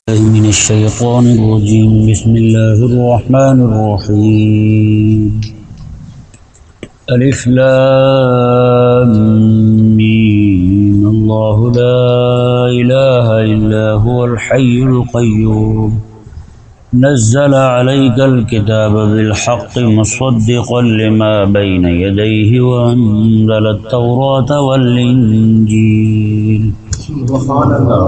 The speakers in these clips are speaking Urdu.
من الشيطان الرجيم بسم الله الرحمن الرحيم ألف لام ميم الله لا إله إلا هو الحي القيوم نزل عليك الكتاب بالحق مصدقا لما بين يديه وأنزل التوراة والإنجيل سبحان اللہ۔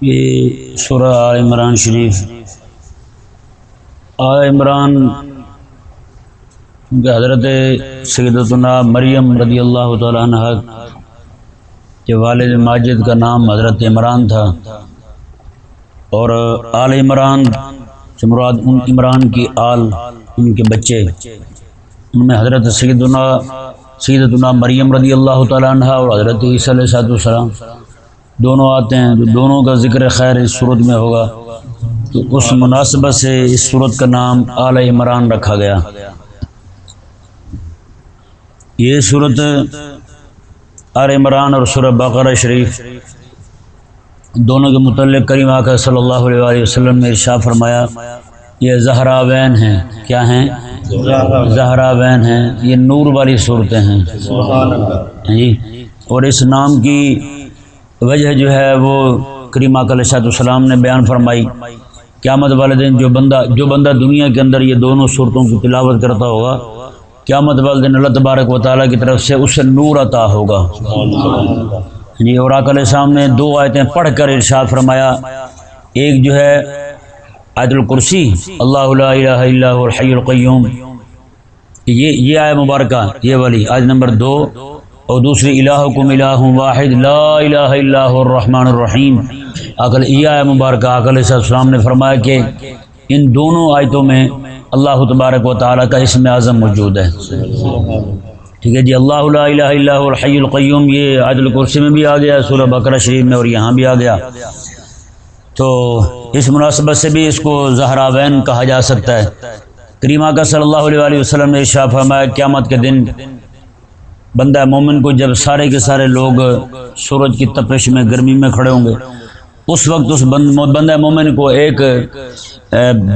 یہ سورہ آل عمران شریف، آل عمران کہ حضرت سیدتنا مریم رضی اللہ تعالیٰ عنہ کے والد ماجد کا نام حضرت عمران تھا، اور آل عمران سے مراد ان عمران کی آل، ان کے بچے، ان میں حضرت سیدتنا مریم رضی اللہ تعالیٰ عنہ اور حضرت عیسیٰ علیہ السلام دونوں آتے ہیں، جو دونوں کا ذکر خیر اس صورت میں ہوگا، تو اس مناسبت سے اس صورت کا نام آل عمران رکھا گیا۔ یہ صورت آل عمران اور سورہ بقرہ شریف دونوں کے متعلق کریم آقا صلی اللہ علیہ وسلم نے ارشاد فرمایا، یہ زہراوین ہیں۔ کیا ہیں؟ زہراوین ہیں، یہ نور والی صورتیں ہیں۔ سبحان اللہ۔ جی، اور اس نام کی وجہ جو ہے وہ کریم آقا علیہ السلام نے بیان فرمائی، قیامت والے دن جو بندہ دنیا کے اندر یہ دونوں صورتوں کی تلاوت کرتا ہوگا، قیامت والے دن اللہ تبارک و تعالیٰ کی طرف سے اسے نور عطا ہوگا۔ جی، اور آقا علیہ السلام نے دو آیتیں پڑھ کر ارشاد فرمایا، ایک جو ہے آیت الکرسی، اللہ لا الہ الا هو الحی القیوم، یہ آیت مبارکہ، یہ والی آیت نمبر 2، اور دوسری الہکم الہ واحد لا الہ الا هو الرحمن الرحیم۔ یہ آیت مبارکہ آقا علیہ السلام نے فرمایا کہ ان دونوں آیتوں میں اللہ تبارک و تعالیٰ کا اسم اعظم موجود ہے۔ ٹھیک ہے جی، اللہ لا الہ الا هو الحی القیوم، یہ آیت الکرسی میں بھی آ گیا، سورہ بقرہ شریف میں، اور یہاں بھی آ گیا، تو اس مناسبت سے بھی اس کو زہراوین کہا جا سکتا ہے۔ کریم آقا صلی اللہ علیہ وسلم نے ارشاد فرمایا، قیامت کے دن بندہ مومن کو جب سارے کے سارے لوگ سورج کی تپش میں، گرمی میں کھڑے ہوں گے، اس وقت اس بندہ مومن کو ایک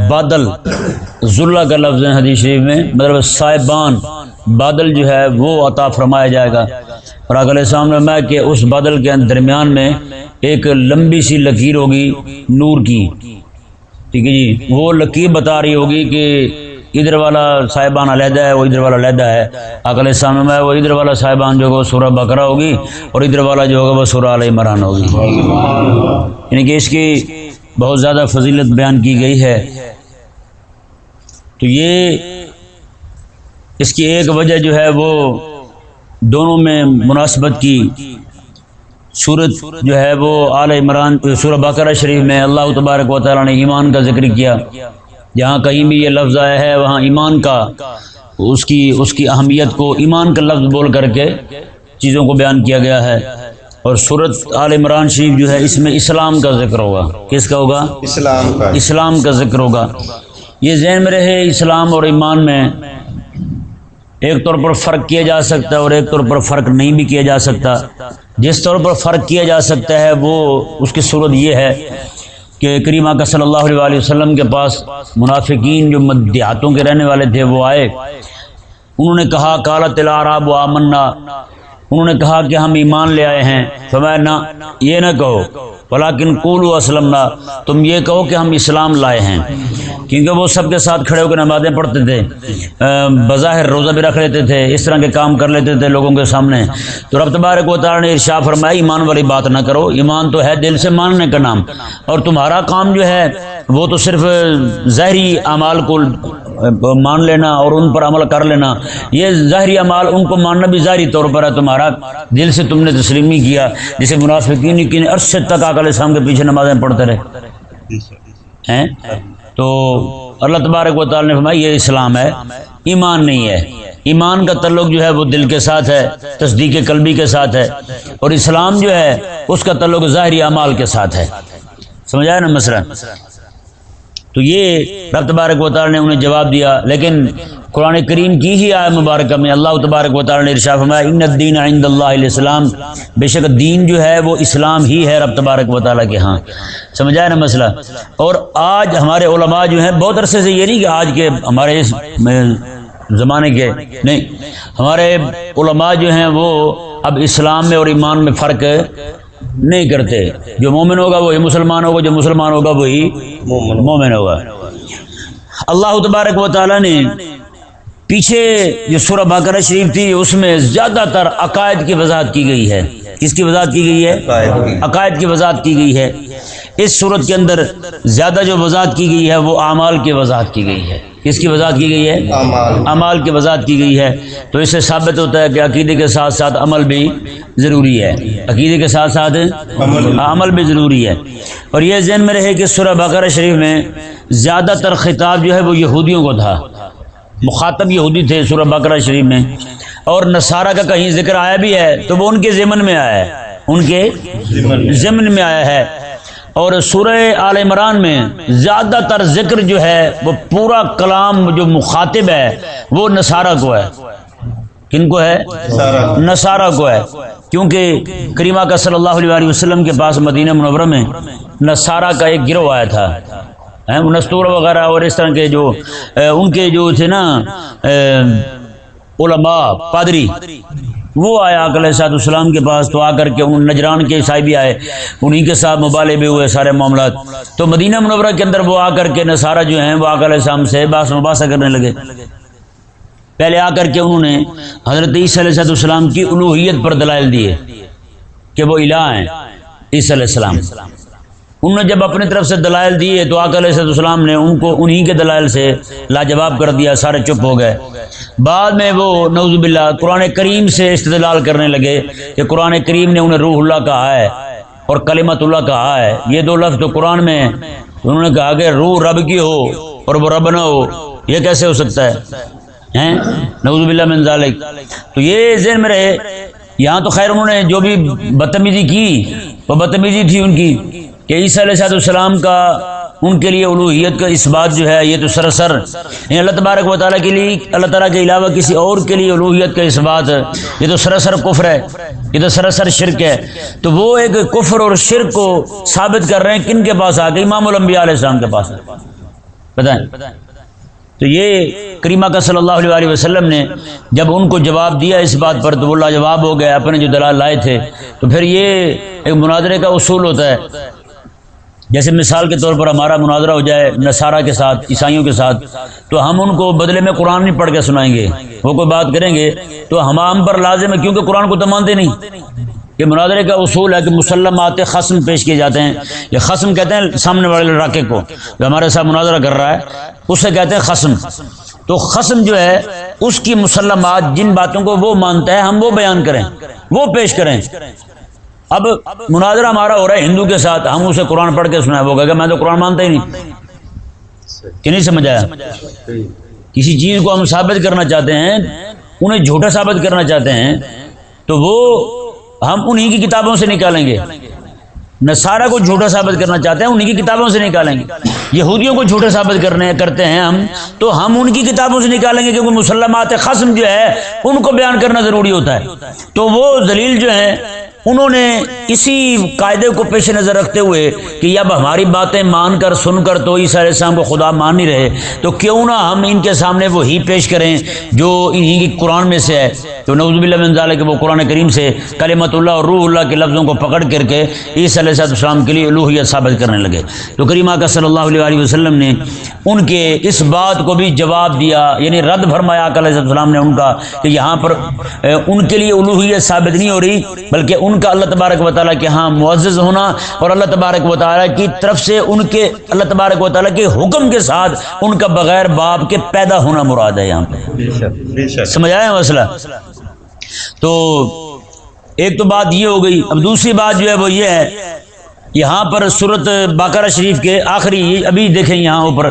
بادل، ذلہ کا لفظ ہے حدیث شریف میں، مطلب صائبان، بادل جو ہے وہ عطا فرمایا جائے گا، اور آقا علیہ السلام نے فرمایا کہ اس بادل کے درمیان میں ایک لمبی سی لکیر ہوگی نور کی، ٹھیک ہے جی، وہ لکیر بتا رہی ہوگی کہ ادھر والا صاحبان علیحدہ ہے، وہ ادھر والا علیحدہ ہے۔ آقا علیہ السلام میں وہ ادھر والا صاحبان جو ہوگا سورہ بقرہ ہوگی، اور ادھر والا جو ہوگا وہ سورہ آل عمران ہوگی، یعنی کہ اس کی بہت زیادہ فضیلت بیان کی گئی ہے۔ تو یہ اس کی ایک وجہ جو ہے وہ دونوں میں مناسبت کی صورت جو ہے وہ آل عمران سورہ بقرہ شریف میں اللہ تبارک و تعالیٰ نے ایمان کا ذکر کیا، جہاں کہیں بھی یہ لفظ آیا ہے وہاں ایمان کا، اس کی اہمیت کو ایمان کا لفظ بول کر کے چیزوں کو بیان کیا گیا ہے۔ اور سورۃ آل عمران شریف جو ہے اس میں اسلام کا ذکر ہوگا۔ کس کا ہوگا؟ اسلام کا ذکر ہوگا۔ یہ ذہن میں رہے، اسلام اور ایمان میں ایک طور پر فرق کیا جا سکتا ہے اور ایک طور پر فرق نہیں بھی کیا جا سکتا۔ جس طور پر فرق کیا جا سکتا ہے وہ اس کی صورت یہ ہے کہ کریم آقا صلی اللہ علیہ وسلم کے پاس منافقین جو دیہاتوں کے رہنے والے تھے وہ آئے، انہوں نے کہا قالت الاعراب آمنا، انہوں نے کہا کہ ہم ایمان لے آئے ہیں۔ فرمایا نہ، یہ نہ کہو، ولیکن قولوا اسلمنا، تم یہ کہو کہ ہم اسلام لائے ہیں، کیونکہ وہ سب کے ساتھ کھڑے ہو کے نمازیں پڑھتے تھے، بظاہر روزہ بھی رکھ لیتے تھے، اس طرح کے کام کر لیتے تھے لوگوں کے سامنے۔ تو رب تبارک و تعالیٰ نے ارشاد فرمایا ایمان والی بات نہ کرو، ایمان تو ہے دل سے ماننے کا نام، اور تمہارا کام جو ہے وہ تو صرف ظاہری اعمال کو مان لینا اور ان پر عمل کر لینا، یہ ظاہری اعمال ان کو ماننا بھی ظاہری طور پر ہے، تمہارا دل سے تم نے تسلیم نہیں کیا، جسے منافقین کی عرصے تک آقا علیہ السلام کے پیچھے نمازیں پڑھتے رہے ہیں۔ تو اللہ تبارک و تعالیٰ نے فرمایا یہ اسلام ہے، ایمان نہیں ہے۔ ایمان کا تعلق جو ہے وہ دل کے ساتھ ہے، تصدیق قلبی کے ساتھ ہے، اور اسلام جو ہے اس کا تعلق ظاہری اعمال کے ساتھ ہے۔ سمجھایا نا مسئلہ؟ تو یہ رب تبارک و تعالیٰ نے انہیں جواب دیا، لیکن قرآن کریم کی ہی آیت مبارکہ میں اللہ تبارک و تعالی نے ارشاد فرمایا ان الدین عند اللہ الاسلام، بے شک دین جو ہے وہ اسلام ہی ہے رب تبارک و تعالی کے ہاں. سمجھا ہے نا مسئلہ. اور آج ہمارے علماء جو ہیں بہت عرصے سے، یہ نہیں کہ آج کے ہمارے اس زمانے کے نہیں، ہمارے علماء جو ہیں وہ اب اسلام میں اور ایمان میں فرق نہیں کرتے. جو مومن ہوگا وہی مسلمان ہوگا، جو مسلمان ہوگا وہی مومن ہوگا. اللہ تبارک و تعالی نے پیچھے جو سورہ بقرہ شریف تھی اس میں زیادہ تر عقائد کی وضاحت کی گئی ہے. کس کی وضاحت کی گئی ہے؟ عقائد کی وضاحت کی گئی ہے. اس صورت کے اندر زیادہ جو وضاحت کی گئی ہے وہ اعمال کی وضاحت کی گئی ہے. کس کی وضاحت کی گئی ہے؟ اعمال کی وضاحت کی گئی ہے. تو اس سے ثابت ہوتا ہے کہ عقیدے کے ساتھ ساتھ عمل بھی ضروری ہے. عقیدے کے ساتھ ساتھ عمل بھی ضروری ہے. اور یہ ذہن میں رہے کہ سورہ بقرہ شریف میں زیادہ تر خطاب جو ہے وہ یہودیوں کو تھا، مخاطب یہودی تھے سورہ بقرہ شریف میں. اور نصارہ کا کہیں ذکر آیا بھی ہے تو وہ ان کے ضمن میں آیا ہے، ان کے ضمن میں آیا ہے. اور سورہ آل عمران میں زیادہ تر ذکر جو ہے وہ پورا کلام جو مخاطب ہے وہ نصارہ کو ہے. کن کو ہے؟ نصارہ کو ہے. کیونکہ کریمہ کا صلی اللہ علیہ وسلم کے پاس مدینہ منورہ میں نصارہ کا ایک گروہ آیا تھا، نستور وغیرہ اور اس طرح کے جو ان کے جو تھے نا علماء پادری، وہ آئے آقا علیہ السلام کے پاس. تو آ کر کے ان نجران کے عیسائی بھی آئے، انہی کے ساتھ مبالے بھی ہوئے سارے معاملات. تو مدینہ منورہ کے اندر وہ آ کر کے نصارہ جو ہیں وہ آقا علیہ السلام سے بحث مباحثہ کرنے لگے. پہلے آ کر کے انہوں نے حضرت عیسیٰ علیہ السلام کی الوہیت پر دلائل دیے کہ وہ الہ ہیں عیسیٰ علیہ السلام. انہوں نے جب اپنی طرف سے دلائل دیے تو آقا علیہ السلام نے ان کو انہی کے دلائل سے لاجواب کر دیا، سارے چپ ہو گئے. بعد میں وہ نعوذ باللہ قرآن کریم سے استدلال کرنے لگے کہ قرآن کریم نے انہیں روح اللہ کہا ہے اور کلمت اللہ کہا ہے. یہ دو لفظ تو قرآن میں ہیں. انہوں نے کہا کہ روح رب کی ہو اور وہ رب نہ ہو، یہ کیسے ہو سکتا ہے؟ نعوذ باللہ من ذالک. تو یہ ذہن میں رہے. یہاں تو خیر انہوں نے جو بھی بدتمیزی کی وہ بدتمیزی تھی ان کی کہ عیسیٰ علیہ السلام کا ان کے لیے الوہیت کا اس بات جو ہے یہ تو سراسر اللہ تبارک و تعالیٰ کے لیے، اللہ تعالیٰ کے علاوہ کسی اور کے لیے الوہیت کا اس بات یہ تو سراسر کفر ہے، یہ تو سراسر شرک ہے. تو وہ ایک کفر اور شرک کو ثابت کر رہے ہیں کن کے پاس آ کے؟ امام الانبیاء علیہ السلام کے پاس. بتائیں. تو یہ کریمہ کا صلی اللہ علیہ وسلم نے جب ان کو جواب دیا اس بات پر تو وہ لاجواب ہو گئے اپنے جو دلائل لائے تھے. تو پھر یہ ایک مناظرے کا اصول ہوتا ہے. جیسے مثال کے طور پر ہمارا مناظرہ ہو جائے نصارہ کے ساتھ، عیسائیوں کے ساتھ، تو ہم ان کو بدلے میں قرآن نہیں پڑھ کے سنائیں گے. وہ کوئی بات کریں گے تو ہم پر لازم ہے، کیونکہ قرآن کو تو مانتے نہیں. یہ مناظرے کا اصول ہے کہ مسلمات خصم پیش کیے جاتے ہیں. یہ خصم کہتے ہیں سامنے والے لڑاکے کو جو ہمارے ساتھ مناظرہ کر رہا ہے، اسے کہتے ہیں خصم. تو خصم جو ہے اس کی مسلمات، جن باتوں کو وہ مانتا ہے ہم وہ بیان کریں، وہ پیش کریں. اب مناظرہ ہمارا ہو رہا ہے ہندو کے ساتھ، ہم اسے قرآن پڑھ کے سنائیں، وہ کہے گا میں تو قرآن مانتا ہی نہیں. کہ نہیں سمجھ آیا؟ کسی چیز کو ہم ثابت کرنا چاہتے ہیں، انہیں جھوٹا ثابت کرنا چاہتے ہیں، تو وہ ہم انہی کی کتابوں سے نکالیں گے. نصارہ کو جھوٹا ثابت کرنا چاہتے ہیں، انہی کی کتابوں سے نکالیں گے. یہودیوں کو جھوٹا ثابت کرتے ہیں ہم، تو ہم ان کی کتابوں سے نکالیں گے، کیونکہ مسلمات خصم جو ہے ان کو بیان کرنا ضروری ہوتا ہے. تو وہ دلیل جو ہے انہوں نے اسی قاعدے کو پیش نظر رکھتے ہوئے کہ اب ہماری باتیں مان کر سن کر تو عیسیٰ علیہ السلام کو خدا مان نہیں رہے، تو کیوں نہ ہم ان کے سامنے وہی پیش کریں جو انہی کی قرآن میں سے ہے. تو نعوذ باللہ من ذالک کہ وہ قرآن کریم سے کلمت اللہ اور روح اللہ کے لفظوں کو پکڑ کر کے عیسیٰ علیہ السلام کے لیے الوہیت ثابت کرنے لگے. تو کریمہ کا صلی اللہ علیہ وسلم نے ان کے اس بات کو بھی جواب دیا، یعنی رد فرمایا آقا علیہ السلام نے ان کا کہ یہاں پر ان کے لیے الوہیت ثابت نہیں ہو رہی، بلکہ ان کا اللہ تبارک و تعالیٰ کے ہاں معزز ہونا اور اللہ تبارک و تعالیٰ کی طرف سے ان کے اللہ تبارک و تعالیٰ کے حکم کے ساتھ ان کا بغیر باپ کے پیدا ہونا مراد ہے. یہاں پہ سمجھ آیا مسئلہ؟ تو ایک تو بات یہ ہو گئی. اب دوسری بات جو ہے وہ یہ ہے، یہاں پر سورۃ بقرہ شریف کے آخری ابھی دیکھیں یہاں اوپر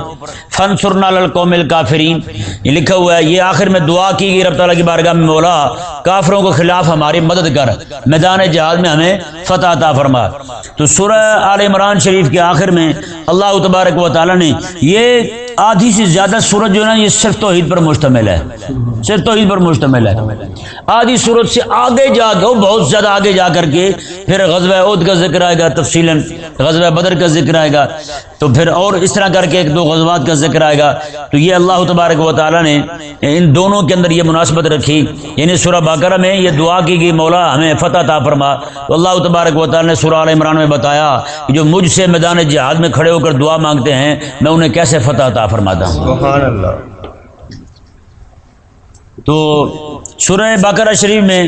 فانصرنا علی القوم الکافرین یہ لکھا ہوا ہے. یہ آخر میں دعا کی گئی رب تعالیٰ کی بارگاہ میں، مولا کافروں کے خلاف ہماری مدد کر، میدان جہاد میں ہمیں فتح عطا فرما. تو سورہ آل عمران شریف کے آخر میں اللہ تبارک و تعالیٰ نے یہ آدھی سے زیادہ سورت جو ہے نا یہ صرف توحید پر مشتمل ہے، صرف توحید پر مشتمل ہے۔ آدھی سورت سے آگے جا کے بہت زیادہ آگے جا کر کے پھر غزوہ احد کا ذکر آئے گا تفصیلاً، غزوہ بدر کا ذکر آئے گا، تو پھر اور اس طرح کر کے ایک دو غزوات کا ذکر آئے گا۔ تو یہ اللہ تبارک و تعالیٰ نے ان دونوں کے اندر یہ مناسبت رکھی، یعنی سورہ بقرہ میں یہ دعا کی گئی مولا ہمیں فتح عطا فرما، تو اللہ تبارک و تعالیٰ نے سورہ آل عمران میں بتایا کہ جو مجھ سے میدان جہاد میں کھڑے ہو کر دعا مانگتے ہیں میں انہیں کیسے فتح عطا فرماتا ہوں۔ سبحان اللہ۔ تو سورہ بقرہ شریف میں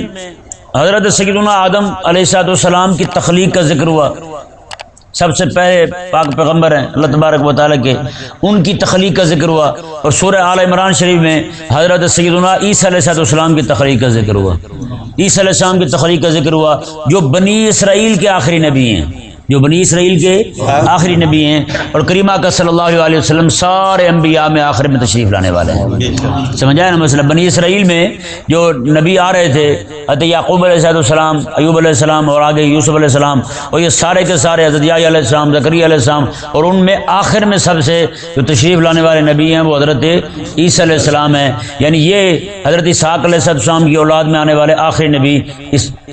حضرت سیدنا آدم علیہ السلام کی تخلیق کا ذکر ہوا، سب سے پہلے پاک پیغمبر ہیں اللہ تبارک و تعالیٰ کے، ان کی تخلیق کا ذکر ہوا۔ اور سورہ آل عمران شریف میں حضرت سیدنا عیسیٰ علیہ السلام کی تخلیق کا ذکر ہوا، عیسیٰ علیہ السلام کی تخلیق کا ذکر ہوا جو بنی اسرائیل کے آخری نبی ہیں، جو بنی اسرائیل کے آخری نبی ہیں، اور کریمہ کا صلی اللہ علیہ وسلم سارے انبیاء میں آخر میں تشریف لانے والے ہیں۔ سمجھا نا مسئلہ؟ بنی اسرائیل میں جو نبی آ رہے تھے حضرت یعقوب علیہ السلام، ایوب علیہ السلام اور آگے یوسف علیہ السلام، اور یہ سارے کے سارے حضرت یحییٰ علیہ السلام، زکریا علیہ السلام، اور ان میں آخر میں سب سے جو تشریف لانے والے نبی ہیں وہ حضرت عیسیٰ علیہ السلام ہیں، یعنی یہ حضرت اسحاق علیہ السلام کی اولاد میں آنے والے آخری نبی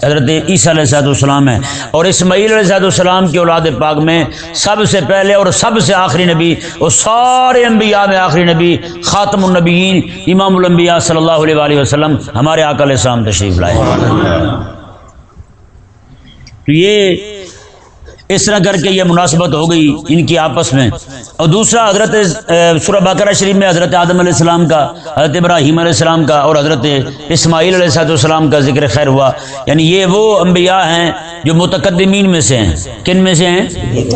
حضرت عیسیٰ علیہ السلام ہیں، اور اسماعیل علیہ السلام کی اولاد پاک میں سب سے پہلے اور سب سے آخری نبی اور سارے انبیاء میں آخری نبی خاتم النبیین امام الانبیاء صلی اللہ علیہ وآلہ وسلم ہمارے آقا علیہ السلام تشریف لائے۔ تو یہ اس طرح کر کے یہ مناسبت ہو گئی ان کی آپس میں۔ اور دوسرا حضرت سورہ بقرہ شریف میں حضرت آدم علیہ السلام کا، حضرت ابراہیم علیہ السلام کا اور حضرت اسماعیل علیہ السلام کا ذکر خیر ہوا، یعنی یہ وہ انبیاء ہیں جو متقدمین میں سے ہیں۔ کن میں سے ہیں؟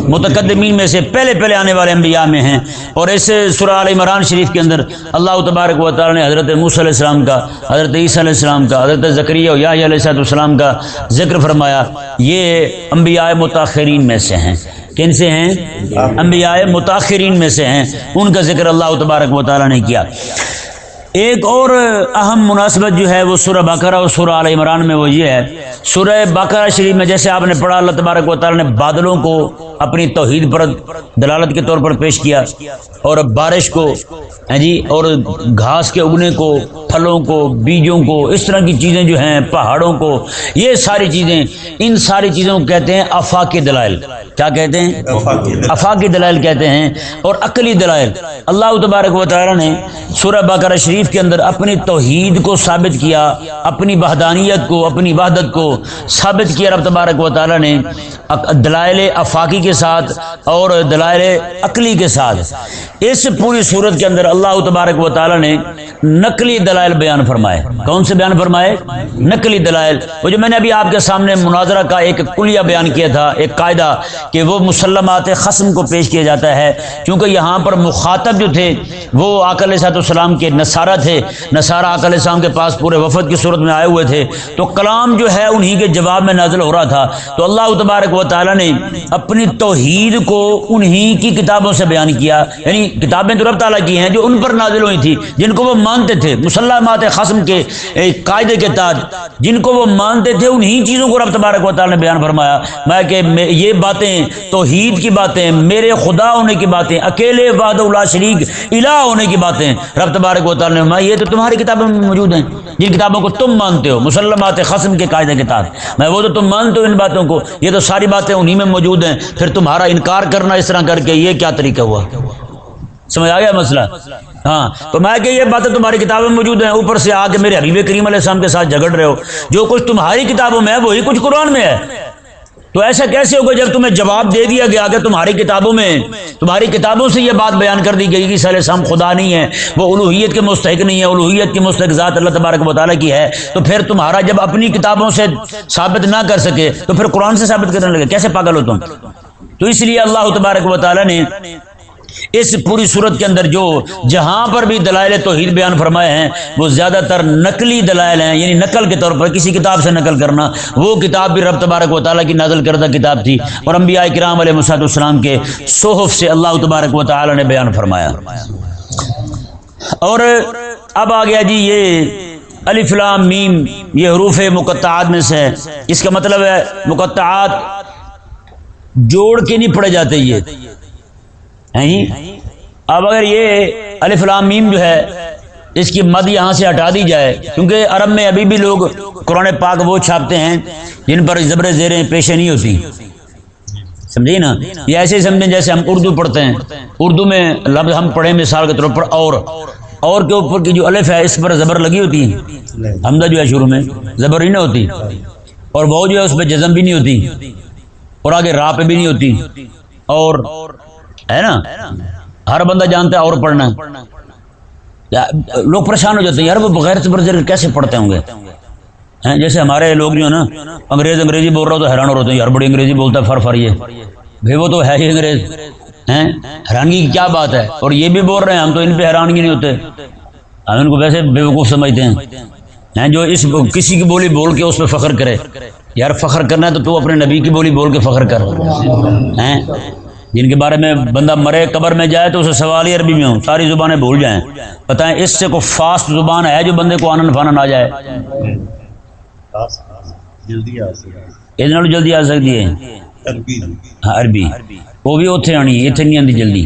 متقدمین میں سے، پہلے پہلے آنے والے انبیاء میں ہیں۔ اور اس سورہ آل عمران شریف کے اندر اللہ تبارک و تعالیٰ نے حضرت موسیٰ علیہ السلام کا، حضرت عیسیٰ علیہ السلام کا، حضرت زکریا اور یحییٰ علیہ السلام کا ذکر فرمایا۔ یہ انبیاء متاخرین میں سے ہیں۔ کن سے ہیں؟ انبیاء متاخرین میں سے ہیں، ان کا ذکر اللہ تبارک و تعالیٰ نے کیا۔ ایک اور اہم مناسبت جو ہے وہ سورہ بقرہ اور سورہ آل عمران میں وہ یہ ہے، سورہ بقرہ شریف میں جیسے آپ نے پڑھا اللہ تبارک و تعالیٰ نے بادلوں کو اپنی توحید پر دلالت کے طور پر پیش کیا، اور بارش کو اور گھاس کے اگنے کو، پھلوں کو، بیجوں کو، اس طرح کی چیزیں جو ہیں، پہاڑوں کو، یہ ساری چیزیں، ان ساری چیزوں کو کہتے ہیں آفاقی دلائل۔ کیا کہتے ہیں؟ آفاقی دلائل کہتے ہیں، اور عقلی دلائل۔ اللہ تبارک و تعالیٰ نے سورہ بقرہ شریف کے اندر اپنی توحید کو ثابت کیا، اپنی وحدانیت کو، اپنی وحدت کو ثابت کیا رب تبارک و تعالیٰ نے دلائل آفاقی کے ساتھ اور دلائل عقلی کے ساتھ۔ اس پوری صورت کے اندر اللہ تبارک و تعالیٰ نے نقلی دلائل بیان فرمائے۔ کون سے بیان فرمائے؟ نقلی دلائل۔ وہ جو میں نے ابھی آپ کے سامنے مناظرہ کا ایک کلیہ بیان کیا تھا، ایک قاعدہ کہ وہ مسلمات خصم کو پیش کیا جاتا ہے، کیونکہ یہاں پر مخاطب جو تھے وہ آقا علیہ السلام کے نصارہ تھے، نصارہ آقا علیہ السلام کے پاس پورے وفد کی صورت میں آئے ہوئے تھے، تو کلام جو ہے انہی کے جواب میں نازل ہو رہا تھا۔ تو اللہ تبارک و تعالیٰ نے اپنی توحید کو انہی کی کتابوں سے بیان کیا، یعنی کتابیں تو رب تعالیٰ کی ہیں جو ان پر نازل ہوئی تھی، جن کو وہ مانتے تھے، مسلمات خصم کے قاعدے کے تحت جن کو وہ مانتے تھے، انہی چیزوں کو رب تبارک و تعالیٰ نے بیان فرمایا۔ میں کہ یہ باتیں توحید کی باتیں، میرے خدا ہونے کی باتیں، اکیلے وحدہ لا شریک الہ ہونے کی باتیں رب تبارک و تعالیٰ نے فرمایا، یہ تو تمہاری کتابوں میں موجود ہیں، جن کتابوں کو تم مانتے ہو مسلمات خصم کے قاعدے کے تحت، میں وہ تو تم مانتے ہو ان باتوں کو، یہ تو ساری باتیں انہی میں موجود ہیں، پھر تمہارا انکار کرنا اس طرح کر کے یہ کیا طریقہ ہوا؟ سمجھ آ گیا مسئلہ؟ ہاں، تو میں کہ یہ باتیں تمہاری کتابوں میں موجود ہیں، اوپر سے آ کے میرے حبیب کریم علیہ السلام کے ساتھ جھگڑ رہے ہو، جو کچھ تمہاری کتابوں میں ہے وہی کچھ قرآن میں ہے۔ تو ایسا کیسے ہوگا جب تمہیں جواب دے دیا گیا کہ تمہاری کتابوں میں، تمہاری کتابوں سے یہ بات بیان کر دی گئی کہ عیسیٰ علیہ السلام خدا نہیں ہے، وہ الوہیت کے مستحق نہیں ہے، الوہیت کی مستحق ذات اللہ تبارک و تعالیٰ کی ہے، تو پھر تمہارا جب اپنی کتابوں سے ثابت نہ کر سکے تو پھر قرآن سے ثابت کرنے لگے، کیسے پاگل ہو تم؟ تو اس لیے اللہ تبارک و تعالیٰ نے اس پوری صورت کے اندر جو جہاں پر بھی دلائل توحید بیان فرمائے ہیں وہ زیادہ تر نقلی دلائل ہیں، یعنی نقل کے طور پر کسی کتاب سے نقل کرنا۔ وہ کتاب بھی رب تبارک و تعالیٰ کی نازل کردہ کتاب تھی، اور انبیاء کرام علیہ السلام کے صحف سے اللہ تبارک و تعالیٰ نے بیان فرمایا۔ اور اب آ گیا جی یہ الف لام میم، یہ حروف مقطعات میں سے ہے۔ اس کا مطلب ہے مقطعات جوڑ کے نہیں پڑھے جاتے، یہ اب اگر یہ الف لام میم جو ہے اس کی مد یہاں سے ہٹا دی جائے، کیونکہ عرب میں ابھی بھی لوگ قرآن پاک وہ چھاپتے ہیں جن پر زبر زیریں پیشیں نہیں ہوتی، سمجھیے نا؟ یہ ایسے ہی سمجھیں جیسے ہم اردو پڑھتے ہیں، اردو میں لفظ ہم پڑھیں مثال کے طور پر اور کے اوپر کی جو الف ہے اس پر زبر لگی ہوتی ہے، حمزہ جو ہے شروع میں زبر ہی نہ ہوتی، اور وہ جو ہے اس پہ جزم بھی نہیں ہوتی، اور آگے را پہ بھی نہیں ہوتی، اور ہے نا ہر بندہ جانتا ہے اور پڑھنا لوگ پریشان ہو جاتے ہیں، یار وہ بغیر زبر زیر کیسے پڑھتے ہوں گے؟ جیسے ہمارے لوگ جو ہے نا انگریزی بول رہا ہو تو حیران ہو رہے ہیں، یار بڑی انگریزی بولتا ہے فر یہ بھائی وہ تو ہے ہی انگریز ہیں، حیرانگی کی کیا بات ہے؟ اور یہ بھی بول رہے ہیں، ہم تو ان پہ حیرانگی نہیں ہوتے، ہم ان کو ویسے بیوقوف سمجھتے ہیں جو اس کسی کی بولی بول کے اس پہ فخر کرے۔ یار فخر کرنا ہے تو اپنے نبی کی بولی بول کے فخر کر، ہیں جن کے بارے میں بندہ مرے قبر میں جائے تو اسے سوال ہی عربی میں ہوں، ساری زبانیں بھول جائیں، بتائیں اس سے کوئی فاسٹ زبان ہے جو بندے کو آنن فانن آ جائے؟ جلدی آ سکتا اس نالوں جلدی آ سکتی ہے ہاں عربی، وہ بھی اتنے آنی ہے، اتنے نہیں آتی جلدی۔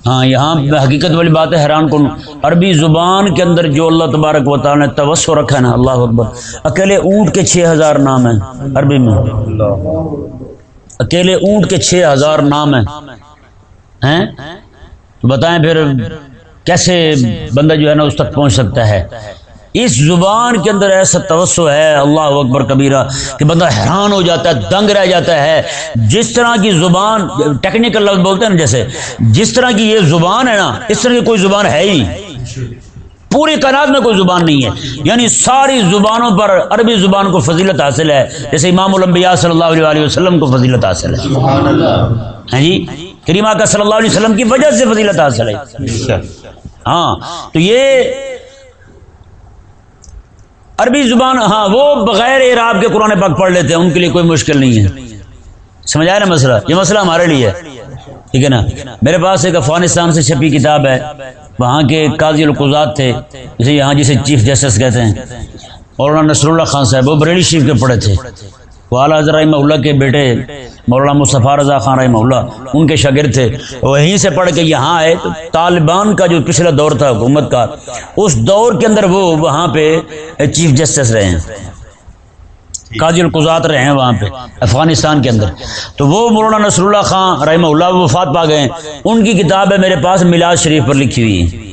ہاں یہاں حقیقت والی بات ہے، حیران کن عربی زبان کے اندر جو اللہ تبارک و تعالی نے توسع رکھا ہے نا، اللہ اکبر، اکیلے اونٹ کے 6000 نام ہیں عربی میں، اکیلے اونٹ کے 6000 نام ہیں، تو بتائیں پھر کیسے بندہ جو ہے نا اس تک پہنچ سکتا ہے؟ اس زبان کے اندر ایسا توسع ہے اللہ اکبر کبیرہ کہ بندہ حیران ہو جاتا ہے، دنگ رہ جاتا ہے۔ جس طرح کی زبان ٹیکنیکل لفظ بولتے ہیں نا، جیسے جس طرح کی یہ زبان ہے نا، اس طرح کی کوئی زبان ہے ہی پوری کائنات میں کوئی زبان نہیں ہے، یعنی ساری زبانوں پر عربی زبان کو فضیلت حاصل ہے، جیسے امام الانبیاء صلی اللہ علیہ وسلم کو فضیلت حاصل ہے، ہاں جی کریمہ کا صلی اللہ علیہ وسلم کی وجہ سے فضیلت حاصل ہے۔ ہاں تو یہ عربی زبان، ہاں وہ بغیر اعراب کے قرآن پاک پڑھ لیتے ہیں، ان کے لیے کوئی مشکل نہیں ہے، سمجھ آیا نا مسئلہ؟ یہ مسئلہ ہمارے لیے ہے، ٹھیک ہے نا؟ میرے پاس ایک افغانستان سے چھپی کتاب ہے، وہاں کے قاضی القضات تھے، جسے یہاں جسے چیف جسٹس کہتے ہیں، مولانا نصر اللہ خان صاحب، وہ بریلی شریف کے پڑھے تھے، وہ اعلیٰ حضرت رحمہ اللہ کے بیٹے مولانا مصطفیٰ رضا خان رحمہ اللہ ان کے شاگرد تھے، وہیں سے پڑھ کے یہاں آئے تو طالبان کا جو پچھلا دور تھا حکومت کا، اس دور کے اندر وہ وہاں پہ چیف جسٹس رہے ہیں، قاضی القضات رہے ہیں وہاں پہ افغانستان کے اندر، تو وہ مولانا نصر اللہ خان رحمہ اللہ وفات پا گئے، ان کی کتاب ہے میرے پاس میلاد شریف پر لکھی ہوئی ہے،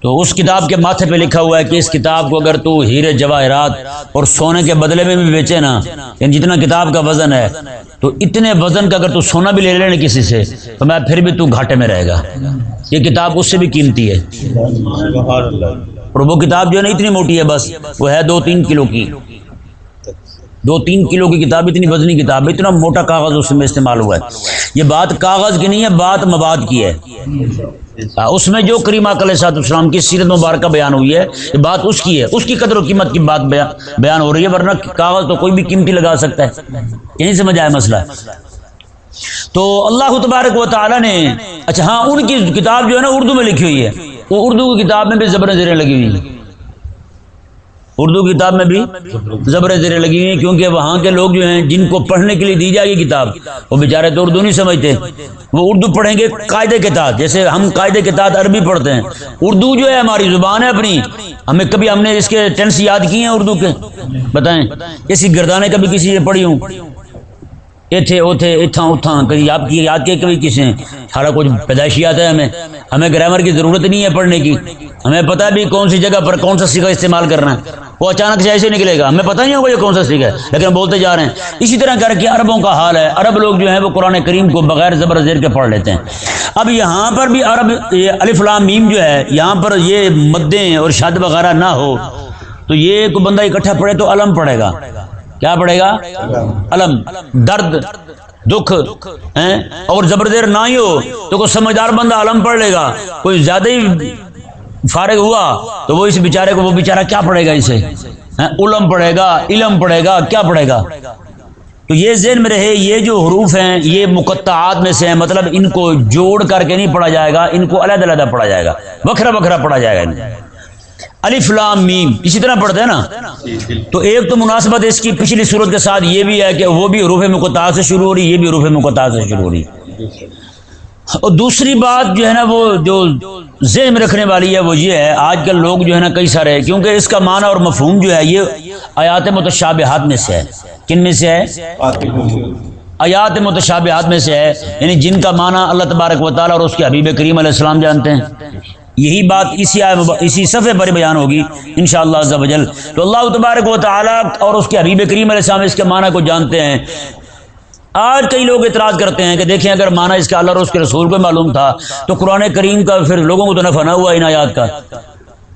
تو اس کتاب کے ماتھے پہ لکھا ہوا ہے کہ اس کتاب کو اگر تو ہیرے جواہرات اور سونے کے بدلے میں بھی بیچے نا، یعنی جتنا کتاب کا وزن ہے، تو اتنے وزن کا اگر تو سونا بھی لے لینا کسی سے تو میں پھر بھی تو گھاٹے میں رہے گا، یہ کتاب اس سے بھی قیمتی ہے، اور وہ کتاب جو ہے نا اتنی موٹی ہے، بس وہ ہے 2-3 کلو کی، 2-3 کلو کی کتاب، اتنی وزنی کتاب، اتنا موٹا کاغذ اس میں استعمال ہوا ہے۔ یہ بات کاغذ کی نہیں ہے، بات مواد کی ہے، اس میں جو کریمہ علیہ السلام کی سیرت مبارکہ بیان ہوئی ہے، یہ بات اس کی ہے، اس کی قدر و قیمت کی بات بیان ہو رہی ہے، ورنہ کاغذ تو کوئی بھی قیمتی لگا سکتا ہے، یہیں سمجھ آیا مسئلہ۔ تو اللہ تبارک و تعالی نے، اچھا ہاں ان کی کتاب جو ہے نا اردو میں لکھی ہوئی ہے، وہ اردو کی کتاب میں بھی زبر زیریں لگی ہوئی ہیں، اردو کی کتاب میں بھی زبر زیریں لگی ہوئی ہیں، کیونکہ وہاں کے لوگ جو ہیں جن کو پڑھنے کے لیے دی جائے گی کتاب، وہ بیچارے تو اردو نہیں سمجھتے، وہ اردو پڑھیں گے قاعدے کے تحت، جیسے ہم قاعدے کے تحت عربی پڑھتے ہیں، اردو جو ہے ہماری زبان ہے اپنی، ہم نے اس کے ٹینس یاد کیے ہیں اردو کے، بتائیں ایسی گردانیں کبھی کسی نے پڑھی ہوں؟ ایتھے اوتھے اتھاں اتھاں کبھی آپ کی یاد کے کبھی کسی نے؟ سارا کچھ پیدائشی آتا ہے ہمیں گرامر کی ضرورت نہیں ہے پڑھنے کی، ہمیں پتہ بھی کون سی جگہ پر کون سا صیغہ استعمال کرنا ہے، وہ اچانک سے ایسے نکلے گا، ہمیں پتہ نہیں ہوگا یہ کون سا صیغہ ہے، لیکن بولتے جا رہے ہیں۔ اسی طرح کر کے عربوں کا حال ہے، عرب لوگ جو ہیں وہ قرآن کریم کو بغیر زبر زیر کے پڑھ لیتے ہیں۔ اب یہاں پر بھی عرب الف لام میم جو ہے، یہاں پر یہ مدیں اور شد وغیرہ نہ ہو تو یہ کوئی بندہ اکٹھا پڑھے تو علم پڑھے گا، کیا پڑھے گا؟ علم، درد، دکھ، اور زبر زیر نہ ہی ہو تو کوئی سمجھدار بندہ علم پڑھ لے گا، کوئی زیادہ ہی فارغ ہوا تو وہ اس بیچارے کو، وہ بیچارہ کیا پڑھے گا اسے؟ علم پڑھے گا، علم پڑھے گا، کیا پڑھے گا؟ تو یہ ذہن میں رہے، یہ جو حروف ہیں یہ مقطعات میں سے ہیں، مطلب ان کو جوڑ کر کے نہیں پڑھا جائے گا، ان کو علیحدہ علیحدہ پڑھا جائے گا، بکھرا بکھرا پڑھا جائے گا۔ الف لام میم اسی طرح پڑھتے ہیں نا، تو ایک تو مناسبت اس کی پچھلی صورت کے ساتھ یہ بھی ہے کہ وہ بھی حروف مقطعات سے شروع ہو رہی، یہ بھی حروف مقطعات سے شروع ہو رہی۔ اور دوسری بات جو ہے نا وہ جو ذہن میں رکھنے والی ہے وہ یہ ہے، آج کل لوگ جو ہے نا کئی سارے، کیونکہ اس کا معنی اور مفہوم جو ہے یہ آیات متشابہات میں سے ہے۔ کن میں سے ہے؟ آیات متشابہات میں سے ہے، یعنی جن کا معنی اللہ تبارک و تعالیٰ اور اس کے حبیب کریم علیہ السلام جانتے ہیں۔ یہی بات اسی صفحے پر بیان ہوگی انشاءاللہ عز و جل۔ تو اللہ تبارک و تعالیٰ اور اس کے حبیب کریم علیہ السلام اس کے معنی کو جانتے ہیں۔ آج کئی لوگ اعتراض کرتے ہیں کہ دیکھیں اگر معنی اس کا اللہ اور اس کے رسول کو معلوم تھا تو قرآن کریم کا پھر لوگوں کو تو نفع نہ ہوا ان آیات کا،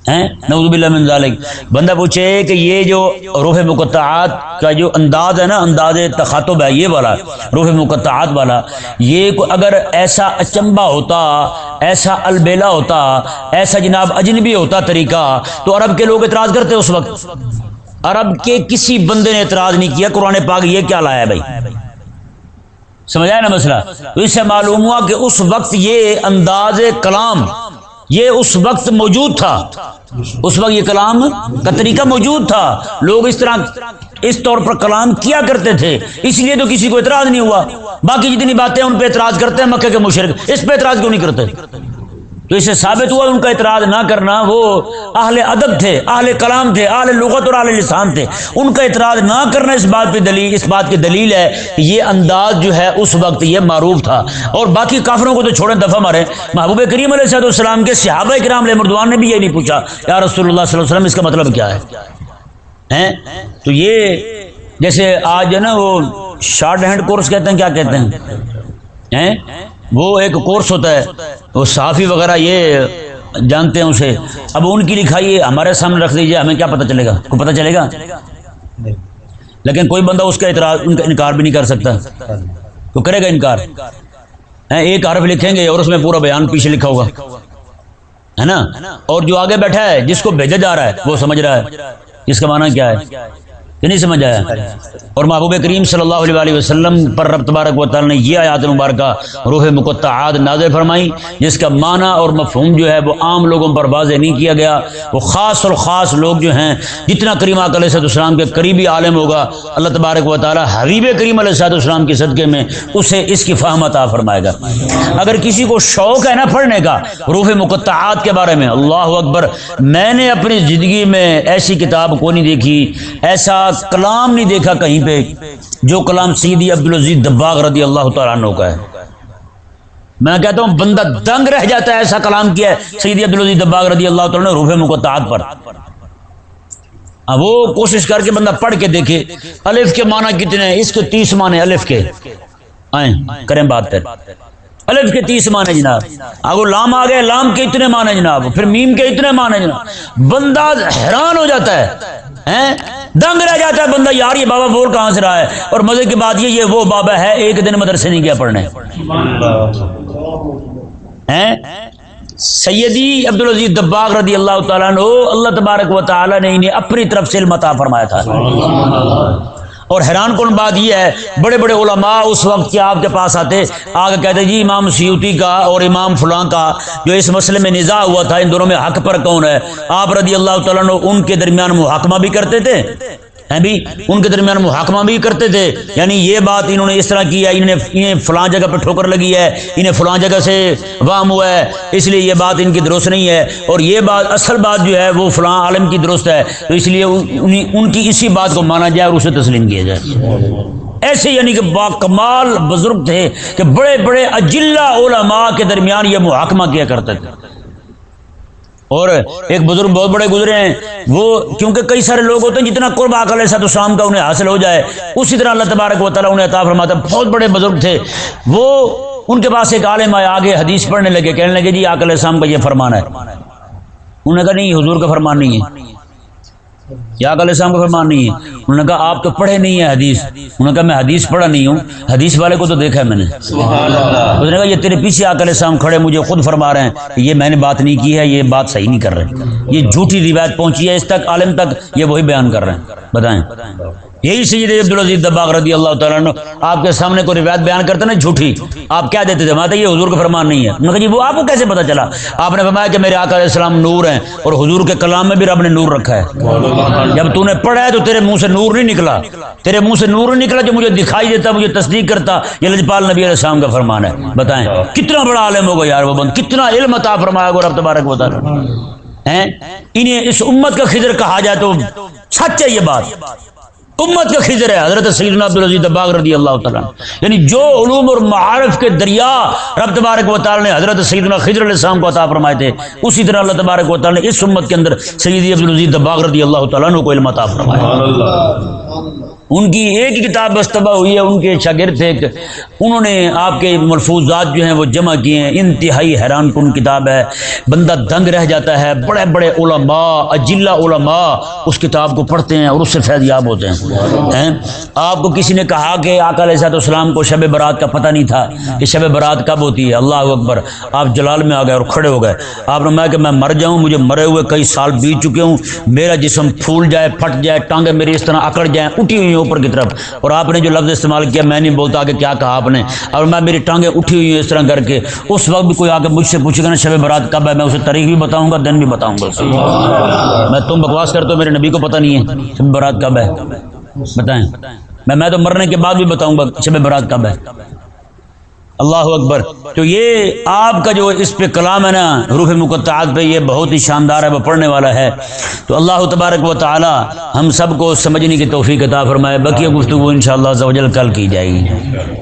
ہیں؟ نعوذ باللہ من ذالک۔ بندہ پوچھے کہ یہ جو روح مقطعات کا جو انداز ہے نا، انداز تخاطب ہے یہ والا، روح مقطعات والا، یہ اگر ایسا اچنبا ہوتا، ایسا البیلا ہوتا، ایسا جناب اجنبی ہوتا طریقہ، تو عرب کے لوگ اعتراض کرتے اس وقت؟ عرب کے کسی بندے نے اعتراض نہیں کیا قرآن پاک یہ کیا لایا ہے بھائی، سمجھ آیا نا مسئلہ؟ تو اس سے معلوم ہوا کہ اس وقت یہ انداز کلام یہ اس وقت موجود تھا، اس وقت یہ کلام کا طریقہ موجود تھا، لوگ اس طرح اس طور پر کلام کیا کرتے تھے، اس لیے تو کسی کو اعتراض نہیں ہوا۔ باقی جتنی باتیں ان پہ اعتراض کرتے ہیں مکہ کے مشرک، اس پہ اعتراض کیوں نہیں کرتے؟ تو اس سے ثابت ہوا ان کا اعتراض نہ کرنا، وہ اہل ادب تھے، اہل کلام تھے، اہل لغت اور اہل لسان تھے، ان کا اعتراض نہ کرنا اس بات کی دلیل ہے کہ یہ انداز جو ہے اس وقت یہ معروف تھا۔ اور باقی کافروں کو تو چھوڑیں، دفعہ مارے، محبوب کریم علیہ السلام کے صحابہ کرام علیہ رضوان نے بھی یہ نہیں پوچھا یا رسول اللہ صلی اللہ علیہ وسلم اس کا مطلب کیا ہے؟ تو یہ جیسے آج ہے نا وہ شارٹ ہینڈ کورس کہتے ہیں، کیا کہتے ہیں، وہ ایک کورس ہوتا ہے، وہ صحافی وغیرہ یہ جانتے ہیں اسے، اب ان کی لکھائی ہمارے سامنے رکھ دیجیے، ہمیں کیا پتہ چلے گا؟ کو پتہ چلے گا؟ لیکن کوئی بندہ اس کا اعتراض ان کا انکار بھی نہیں کر سکتا، تو کرے گا انکار؟ ایک حرف لکھیں گے اور اس میں پورا بیان پیچھے لکھا ہوگا، ہے نا؟ اور جو آگے بیٹھا ہے جس کو بھیجا جا رہا ہے وہ سمجھ رہا ہے اس کا معنی کیا ہے کہ نہیں سمجھ آیا؟ اور محبوب کریم صلی اللہ علیہ وسلم پر رب تبارک و تعالی نے یہ آیات مبارکہ روح مقطعات نازل فرمائی، جس کا معنی اور مفہوم جو ہے وہ عام لوگوں پر واضح نہیں کیا گیا، وہ خاص اور خاص لوگ جو ہیں، جتنا کریم آقا علیہ السلام کے قریبی عالم ہوگا اللہ تبارک و تعالی حبیب کریم علیہ السلام کے صدقے میں اسے اس کی فہم عطا فرمائے گا۔ اگر کسی کو شوق ہے نا پڑھنے کا روح مقطعات کے بارے میں، اللہ اکبر، میں نے اپنی زندگی میں ایسی کتاب کو نہیں دیکھی، ایسا کلام نہیں دیکھا کہیں پہ جو کلام سیدی عبدالعزیز دباغ رضی اللہ تعالیٰ عنہ کا ہے۔ میں کہتا ہوں بندہ دنگ رہ جاتا ہے، ایسا کلام کیا ہے سیدی عبدالعزیز دباغ رضی اللہ تعالیٰ نے روح مقطعات پر۔ اب وہ کوشش کر کے بندہ پڑھ کے دیکھے الف کے معنی کتنے ہیں، اس کے 30 معنی الف کے آئیں، کریں بات کریں، الف کے 30 معنی جناب، اگر لام آ گئے لام کے اتنے معنی جناب، پھر میم کے اتنے معنی جناب، بندہ حیران ہو جاتا ہے، دنگ رہ جاتا ہے بندہ، یار یہ بابا بول کہاں سے رہا ہے؟ اور مزے کی بات یہ وہ بابا ہے ایک دن مدرسے نہیں گیا پڑھنے۔ سیدی عبدالعزیز دباغ رضی اللہ تعالیٰ عنہ، اللہ تبارک و تعالیٰ نے انہیں اپنی طرف سے علم عطا فرمایا تھا۔ اور حیران کن بات یہ ہے، بڑے بڑے علماء اس وقت کیا آپ کے پاس آتے، آگے کہتے جی امام سیوطی کا اور امام فلاں کا جو اس مسئلے میں نزاع ہوا تھا، ان دونوں میں حق پر کون ہے؟ آپ رضی اللہ تعالیٰ عنہ ان کے درمیان محاکمہ بھی کرتے تھے، بھی ان کے درمیان محاکمہ بھی کرتے تھے، یعنی یہ بات انہوں نے اس طرح کی ہے، انہیں فلاں جگہ پہ ٹھوکر لگی ہے، انہیں فلاں جگہ سے وہم ہوا ہے، اس لیے یہ بات ان کی درست نہیں ہے، اور یہ بات اصل بات جو ہے وہ فلاں عالم کی درست ہے، تو اس لیے ان کی اسی بات کو مانا جائے اور اسے تسلیم کیا جائے۔ ایسے یعنی کہ با کمال بزرگ تھے کہ بڑے بڑے اجلہ علماء کے درمیان یہ محاکمہ کیا کرتے تھے۔ اور ایک بزرگ بہت بڑے گزرے ہیں، وہ کیونکہ کئی سارے لوگ ہوتے ہیں جتنا قرب آقا علیہ السلام کا انہیں حاصل ہو جائے اسی طرح اللہ تبارک و تعالیٰ انہیں عطا فرماتا ہے۔ بہت بڑے بزرگ تھے وہ، ان کے پاس ایک عالم آیا، آگے حدیث پڑھنے لگے، کہنے لگے جی آقا علیہ السلام کا یہ فرمان ہے، انہوں نے کہا نہیں حضور کا فرمان نہیں ہے، یا آقا علیہ السلام کا فرمان نہیں ہے۔ انہوں نے کہا آپ تو پڑھے نہیں ہیں حدیث، انہوں نے کہا میں حدیث پڑھا نہیں ہوں، حدیث والے کو تو دیکھا ہے میں نے۔ اس نے کہا یہ تیرے پیچھے آقا علیہ السلام کھڑے مجھے خود فرما رہے ہیں یہ میں نے بات نہیں کی ہے، یہ بات صحیح نہیں کر رہے، یہ جھوٹی روایت پہنچی ہے اس تک عالم تک، یہ وہی بیان کر رہے ہیں، بتائیں یہی سید عبدالعزیز دباغ رضی اللہ تعالیٰ عنہ آپ کے سامنے کوئی روایت بیان کرتے نا جھوٹی، آپ کیا دیتے تھے؟ ماتا یہ حضور کا فرمان نہیں ہے۔ میں نے کہا جی وہ آپ کو کیسے پتا چلا؟ آپ نے فرمایا کہ میرے آقا علیہ السلام نور ہیں اور حضور کے کلام میں بھی رب نے نور رکھا ہے۔ جب تو نے پڑھا ہے تو تیرے منہ سے نور نہیں نکلا، تیرے منہ سے نور نہیں نکلا جو مجھے دکھائی دیتا، مجھے تصدیق کرتا۔ یہ لجپال نبی علیہ السلام کا فرمان ہے۔ بتائیں کتنا بڑا عالم ہوگا یار وہ بند، کتنا علم عطا فرمایا گا رب تبارک و تعالیٰ ہیں۔ انہیں اس امت کا خضر کہا جائے تو سچ ہے یہ بات، امت کا خضر ہے حضرت سیدنا عبدالعزیز دباغ رضی اللہ تعالیٰ، یعنی جو علوم اور معارف کے دریا رب تبارک و تعالیٰ نے حضرت سیدنا خضر علیہ السلام کو عطا فرمائے تھے، اسی طرح اللہ تبارک و تعالیٰ نے اس امت کے اندر سیدی عبدالعزیز دباغ رضی اللہ تعالیٰ عنہ کو علم عطا فرمایا۔ ان کی ایک ہی کتاب بستبہ ہوئی ہے، ان کے شاگرد تھے، انہوں نے آپ کے ملفوظات جو ہیں وہ جمع کیے ہیں، انتہائی حیران کن کتاب ہے، بندہ دنگ رہ جاتا ہے۔ بڑے بڑے علماء، اجلہ علماء اس کتاب کو پڑھتے ہیں اور اس سے فیض یاب ہوتے ہیں۔ آپ کو کسی نے کہا کہ آقا علیہ السلام کو شب برات کا پتہ نہیں تھا کہ شب برات کب ہوتی ہے، اللہ اکبر، آپ جلال میں آ گئے اور کھڑے ہو گئے۔ آپ نے کہا کہ میں مر جاؤں، مجھے مرے ہوئے کئی سال بیت چکے ہوں، میرا جسم پھول جائے، پھٹ جائے، ٹانگیں میری اس طرح اکڑ جائیں، اٹھی ہوئی اوپر کی طرف، اور آپ نے جو لفظ استعمال کیا میں نہیں بولتا کہ کیا کہا آپ نے، اور میں میری ٹانگیں اٹھی ہوئی ہیں اس طرح کر کے۔ اس وقت بھی کوئی آ کے مجھ سے پوچھے گا نا شب برات کب ہے، میں اسے تاریخ بھی بتاؤں گا، دن بھی بتاؤں گا۔ میں تم بکواس کرتے ہو، میرے نبی کو پتہ نہیں ہے شب برات کب ہے، بتائیں۔ میں تو مرنے کے بعد بھی بتاؤں گا شب برات کب ہے۔ اللہ اکبر۔ تو یہ آپ کا جو اس پہ کلام ہے نا حروف مقطعات پہ، یہ بہت ہی شاندار ہے، وہ پڑھنے والا ہے۔ تو اللہ تبارک و تعالی ہم سب کو سمجھنے کی توفیق عطا فرمائے۔ بقیہ گفتگو انشاءاللہ عز و جل کل کی جائے گی۔